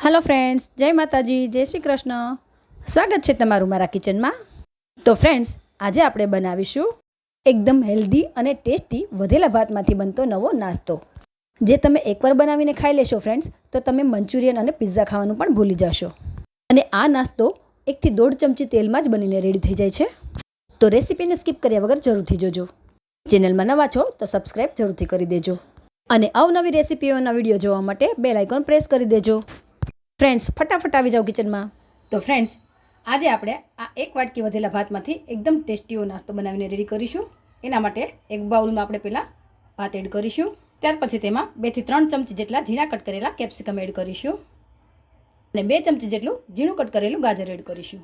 Hello friends, जय माताजी, जय श्री कृष्ण। स्वागत है तमारू मारा किचन में। तो फ्रेंड्स, आज આપણે બનાવીશું એકદમ હેલ્ધી અને ટેસ્ટી વધેલા ભાતમાંથી બનતો નવો નાસ્તો, જે તમે એકવાર બનાવીને ખાઈ લેશો ફ્રેન્ડ્સ તો તમે મંચુરિયન અને પિઝા ખાવાનું પણ ભૂલી જશો। અને આ નાસ્તો 1 થી 1.5 ચમચી તેલમાં જ બનીને રેડી થઈ જાય છે। તો રેસીપીને સ્કીપ કર્યા વગર જરૂરથી જોજો। ચેનલમાં નવા છો તો સબસ્ક્રાઇબ જરૂરથી કરી દેજો અને અવનવી રેસીપીઓના વિડીયો જોવા માટે બેલ આઇકોન પ્રેસ કરી દેજો। फ्रेंड्स, फटाफट आ जाओ किचन में। तो फ्रेंड्स, आज आपणे आ 1 वाटकी वधेला भातमांथी एकदम टेस्टीओ नास्तो बनावीने रेडी करीशुं। एना माटे एक बाउल में आपणे पहेला भात एड करीशुं। त्यार पछी तेमां 2 થી 3 चमची जेटला झीणा कट करेला केप्सिकम एड करीशुं અને 2 चमची जेटલું झीणું कट करेલું गाजर एड करीशुं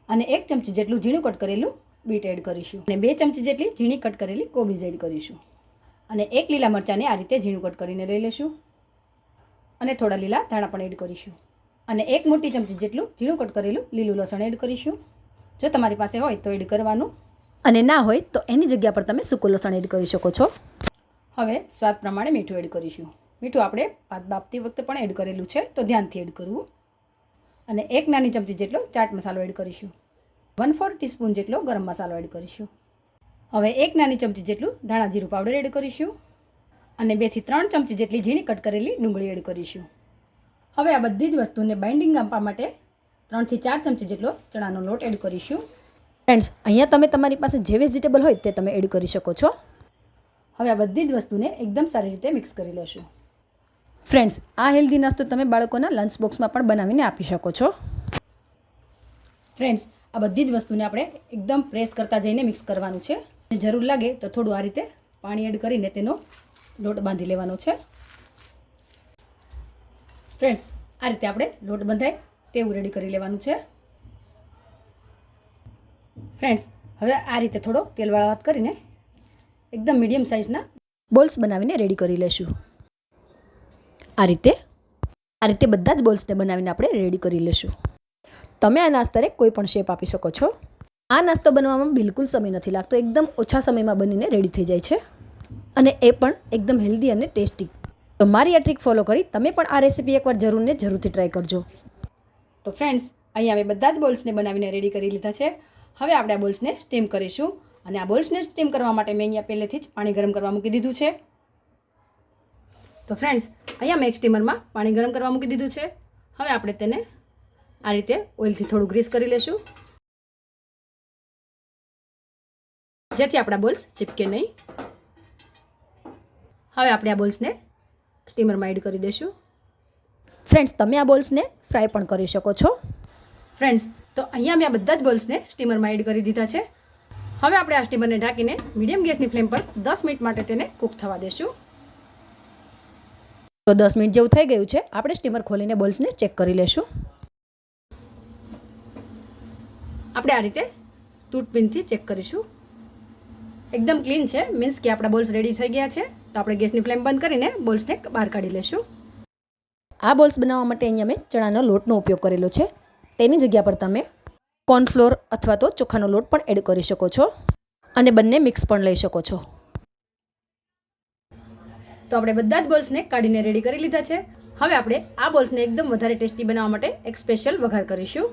અને 1 चमची जेटલું झीणुं कट करेલું बीट एड करीशुं અને 2 चमची जेटली झीणी कट करेली कोबीज एड करीशुं અને 1 લીલા મરચાંને આ રીતે ઝીણું કટ કરીને લઈ લેશું અને થોડા લીલા ધાણા પણ એડ કરીશું અને 1 મોટી ચમચી જેટલું ઝીણું કટ કરેલું લીલું લસણ એડ કરીશું। જો તમારી પાસે હોય તો એડ કરવાનું અને ના હોય તો એની જગ્યા પર તમે સૂકું લસણ એડ કરી શકો છો। હવે સ્વાદ પ્રમાણે મીઠું એડ કરીશું। મીઠું આપણે ભાત બાફતી વખતે પણ એડ કરેલું છે તો ધ્યાનથી એડ કરવું અને 1 નાની ચમચી જેટલો ચાટ મસાલો એડ કરીશું। 1/4 ટીસ્પૂન જેટલો ગરમ મસાલો એડ કરીશું। હવે 1 નાની ચમચી જેટલું ધાણા જીરું પાવડર એડ કરીશું અને 2 થી 3 ચમચી જેટલી ઝીણી કટ કરેલી ડુંગળી એડ કરીશું। હવે આ બધી જ વસ્તુને બાઇન્ડિંગ આપવા માટે 3 થી 4 ચમચી જેટલો ચણાનો લોટ એડ કરીશું। ફ્રેન્ડ્સ, અહીંયા તમે તમારી પાસે જે વેજીટેબલ હોય તે તમે એડ કરી શકો છો। હવે આ બધી જ વસ્તુને એકદમ સારી રીતે મિક્સ કરી લેશું। ફ્રેન્ડ્સ, આ હેલ્ધી નાસ્તો તમે બાળકોના લંચ બોક્સમાં પણ બનાવીને આપી શકો છો। ફ્રેન્ડ્સ, આ બધી જ વસ્તુને આપણે એકદમ પ્રેસ કરતા જઈને મિક્સ કરવાનું છે। જરૂર લાગે તો થોડું આ રીતે પાણી એડ કરીને તેનો લોટ બાંધી લેવાનો છે। ફ્રેન્ડ્સ, આ રીતે આપણે લોટ બંધાય તેવું રેડી કરી લેવાનું છે। ફ્રેન્ડ્સ, હવે આ રીતે થોડો તેલવાળો હાથ કરીને એકદમ મીડિયમ સાઇઝના બોલ્સ બનાવીને રેડી કરી લેશું। આ રીતે બધા જ બોલ્સને બનાવીને આપણે રેડી કરી લેશું। તમે આ નાસ્તાને કોઈ પણ શેપ આપી શકો છો। આ નાસ્તો બનાવવામાં બિલકુલ સમય નથી લાગતો, એકદમ ઓછા સમયમાં બનીને રેડી થઈ જાય છે અને એ પણ એકદમ હેલ્ધી અને ટેસ્ટી। તો મારી આ ટ્રીક ફોલો કરી તમે પણ આ રેસીપી એકવાર જરૂરથી ટ્રાય કરજો। તો ફ્રેન્ડ્સ, અહીંયા અમે બધા જ બોલ્સને બનાવીને રેડી કરી લીધા છે। હવે આપણે આ બોલ્સને સ્ટીમ કરીશું અને આ બોલ્સને સ્ટીમ કરવા માટે મેં અહીંયા પહેલેથી જ પાણી ગરમ કરવા મૂકી દીધું છે। તો ફ્રેન્ડ્સ, અહીંયા મેં એક સ્ટીમરમાં પાણી ગરમ કરવા મૂકી દીધું છે। હવે આપણે તેને આ રીતે ઓઇલથી થોડું ગ્રીસ કરી લેશું જેથી આપણા બોલ્સ ચીપકે નહીં। હવે આપણે આ બોલ્સને સ્ટીમરમાં એડ કરી દઈશું। ફ્રેન્ડ્સ, તમે આ બોલ્સને ફ્રાય પણ કરી શકો છો। ફ્રેન્ડ્સ, તો અહીંયા મેં આ બધા જ બોલ્સને સ્ટીમરમાં એડ કરી દીધા છે। હવે આપણે આ સ્ટીમરને ઢાંકીને મીડિયમ ગેસની ફ્લેમ પર 10 મિનિટ માટે તેને કૂક થવા દેશું। તો 10 મિનિટ જેવું થઈ ગયું છે। આપણે સ્ટીમર ખોલીને બોલ્સને ચેક કરી લેશું। આપણે આ રીતે ટૂથપિનથી ચેક કરીશું। એકદમ ક્લીન છે, મીન્સ કે આપણા બોલ્સ રેડી થઈ ગયા છે। તો આપણે ગેસની ફ્લેમ બંધ કરીને બોલ્સને બહાર કાઢી લેશું। આ બોલ્સ બનાવવા માટે અહીંયા મેં ચણાનો લોટનો ઉપયોગ કરેલો છે। તેની જગ્યા પર તમે કોર્નફ્લોર અથવા તો ચોખાનો લોટ પણ એડ કરી શકો છો અને બંને મિક્સ પણ લઈ શકો છો। તો આપણે બધા જ બોલ્સને કાઢીને રેડી કરી લીધા છે। હવે આપણે આ બોલ્સને એકદમ વધારે ટેસ્ટી બનાવવા માટે એક સ્પેશિયલ વઘાર કરીશું।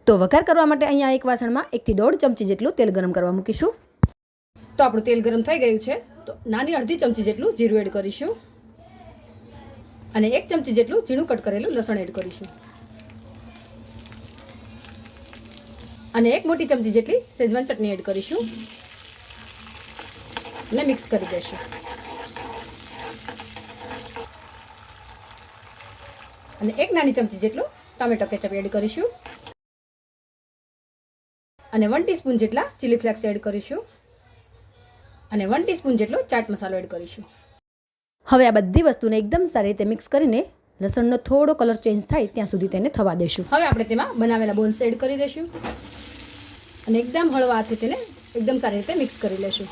તો વઘાર કરવા માટે અહીંયા એક વાસણમાં 1 થી 1.5 ચમચી જેટલું તેલ ગરમ કરવા મૂકીશું। તો આપણું તેલ ગરમ થઈ ગયું છે। તો નાની અડધી ચમચી જેટલું જીરું એડ કરીશું અને 1 ચમચી જેટલું ઝીણું કટ કરેલું લસણ એડ કરીશું અને 1 મોટી ચમચી જેટલી શેઝવાન ચટણી એડ કરીશું અને મિક્સ કરી દઈશું અને 1 નાની ચમચી જેટલું ટોમેટો કેચઅપ એડ કરીશું અને 1 ટીસ્પૂન જેટલા ચીલી ફ્લેક્સ એડ કરીશું અને 1 ટીસ્પૂન જેટલો ચાટ મસાલો એડ કરીશું। હવે આ બધી વસ્તુને એકદમ સારી રીતે મિક્સ કરીને લસણનો થોડો કલર ચેન્જ થાય ત્યાં સુધી તેને થવા દેશું। હવે આપણે તેમાં બનાવેલા બોલ્સ એડ કરી દઈશું અને એકદમ હળવા હાથે તેને એકદમ સારી રીતે મિક્સ કરી લેશું।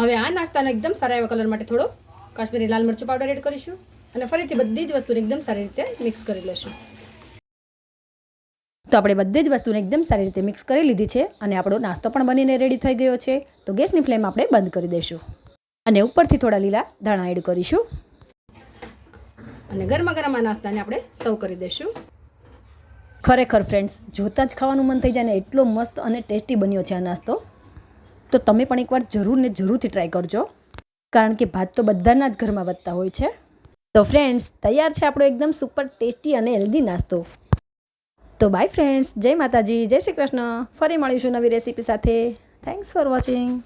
હવે આ નાસ્તાનો એકદમ સારા એવા કલર માટે થોડો કાશ્મીરી લાલ મરચું પાવડર એડ કરીશું અને ફરીથી બધી જ વસ્તુને એકદમ સારી રીતે મિક્સ કરી લેશું। તો આપણે બધી જ વસ્તુને એકદમ સારી રીતે મિક્સ કરી લીધી છે અને આપણો નાસ્તો પણ બનીને રેડી થઈ ગયો છે. તો ગેસની ફ્લેમ આપણે બંધ કરી દઈશું અને ઉપરથી થોડા લીલા ધાણા એડ કરીશું અને ગરમા ગરમ આ નાસ્તાને આપણે સર્વ કરી દઈશું. ખરેખર ફ્રેન્ડ્સ, જોતાં જ ખાવાનું મન થઈ જાય ને એટલો મસ્ત અને ટેસ્ટી બન્યો છે આ નાસ્તો. તો તમે પણ એકવાર જરૂરથી ટ્રાય કરજો, કારણ કે ભાત તો બધાના જ ઘરમાં વધતા હોય છે. તો ફ્રેન્ડ્સ, તૈયાર છે આપણો એકદમ સુપર ટેસ્ટી અને હેલ્ધી નાસ્તો. તો બાય ફ્રેન્ડ્સ, જય માતાજી, જય શ્રી કૃષ્ણ. ફરી મળીશું નવી રેસીપી સાથે. Thanks for watching.